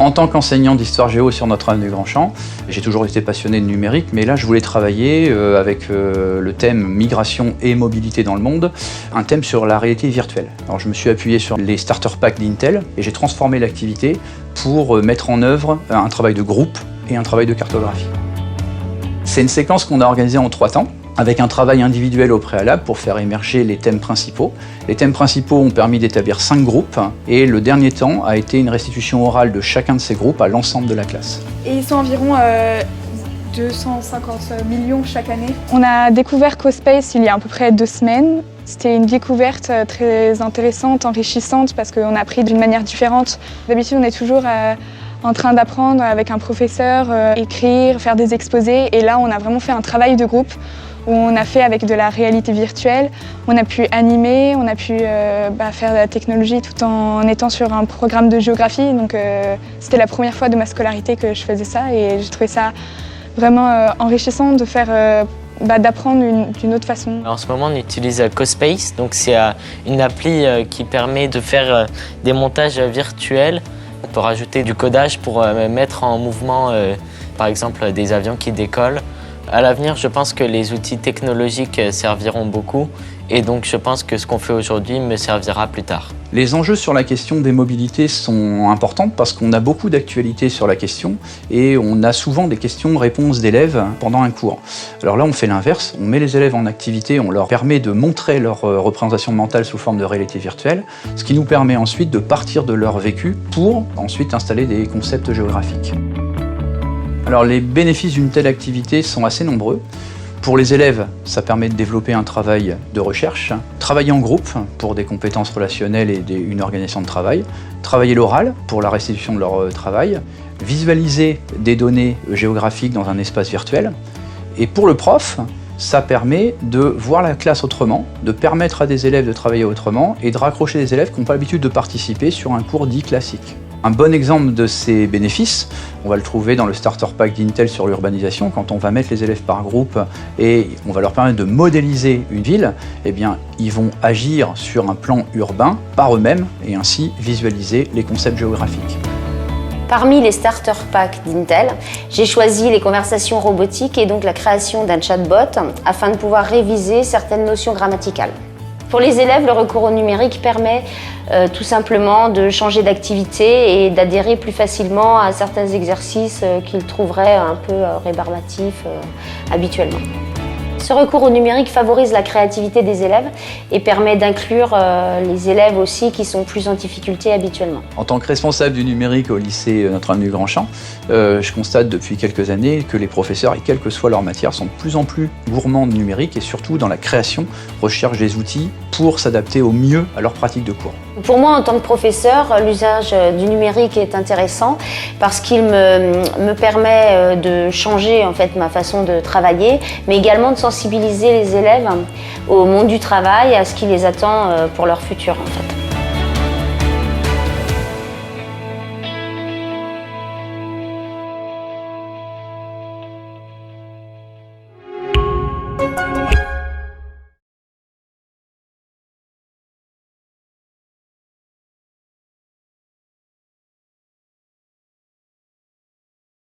En tant qu'enseignant d'histoire géo sur Notre-Dame du Grand-Champ, j'ai toujours été passionné de numérique, mais là je voulais travailler avec le thème migration et mobilité dans le monde, un thème sur la réalité virtuelle. Alors je me suis appuyé sur les starter packs d'Intel et j'ai transformé l'activité pour mettre en œuvre un travail de groupe et un travail de cartographie. C'est une séquence qu'on a organisée en 3 temps, avec un travail individuel au préalable pour faire émerger les thèmes principaux. Les thèmes principaux ont permis d'établir 5 groupes et le dernier temps a été une restitution orale de chacun de ces groupes à l'ensemble de la classe. Et ils sont environ 250 millions chaque année. On a découvert CoSpace il y a à peu près 2 semaines. C'était une découverte très intéressante, enrichissante parce qu'on a appris d'une manière différente. D'habitude, on est toujours en train d'apprendre avec un professeur, écrire, faire des exposés. Et là, on a vraiment fait un travail de groupe où on a fait avec de la réalité virtuelle. On a pu animer, on a pu faire de la technologie tout en étant sur un programme de géographie. Donc c'était la première fois de ma scolarité que je faisais ça et j'ai trouvé ça vraiment enrichissant de faire d'apprendre d'une autre façon. En ce moment, on utilise CoSpace, donc c'est une appli qui permet de faire des montages virtuels. On peut rajouter du codage pour mettre en mouvement, par exemple, des avions qui décollent. À l'avenir, je pense que les outils technologiques serviront beaucoup et donc je pense que ce qu'on fait aujourd'hui me servira plus tard. Les enjeux sur la question des mobilités sont importants parce qu'on a beaucoup d'actualités sur la question et on a souvent des questions-réponses d'élèves pendant un cours. Alors là, on fait l'inverse, on met les élèves en activité, on leur permet de montrer leur représentation mentale sous forme de réalité virtuelle, ce qui nous permet ensuite de partir de leur vécu pour ensuite installer des concepts géographiques. Alors les bénéfices d'une telle activité sont assez nombreux. Pour les élèves, ça permet de développer un travail de recherche, travailler en groupe pour des compétences relationnelles et une organisation de travail, travailler l'oral pour la restitution de leur travail, visualiser des données géographiques dans un espace virtuel. Et pour le prof, ça permet de voir la classe autrement, de permettre à des élèves de travailler autrement et de raccrocher des élèves qui n'ont pas l'habitude de participer sur un cours dit classique. Un bon exemple de ces bénéfices, on va le trouver dans le starter pack d'Intel sur l'urbanisation. Quand on va mettre les élèves par groupe et on va leur permettre de modéliser une ville, eh bien, ils vont agir sur un plan urbain par eux-mêmes et ainsi visualiser les concepts géographiques. Parmi les starter packs d'Intel, j'ai choisi les conversations robotiques et donc la création d'un chatbot afin de pouvoir réviser certaines notions grammaticales. Pour les élèves, le recours au numérique permet tout simplement de changer d'activité et d'adhérer plus facilement à certains exercices qu'ils trouveraient un peu rébarbatifs habituellement. Ce recours au numérique favorise la créativité des élèves et permet d'inclure les élèves aussi qui sont plus en difficulté habituellement. En tant que responsable du numérique au lycée Notre-Dame du Grand-Champ, je constate depuis quelques années que les professeurs, et quelle que soit leur matière, sont de plus en plus gourmands de numérique et surtout dans la création, recherchent des outils pour s'adapter au mieux à leur pratique de cours. Pour moi, en tant que professeur, l'usage du numérique est intéressant parce qu'il me permet de changer en fait, ma façon de travailler, mais également de sensibiliser les élèves au monde du travail, à ce qui les attend pour leur futur en fait.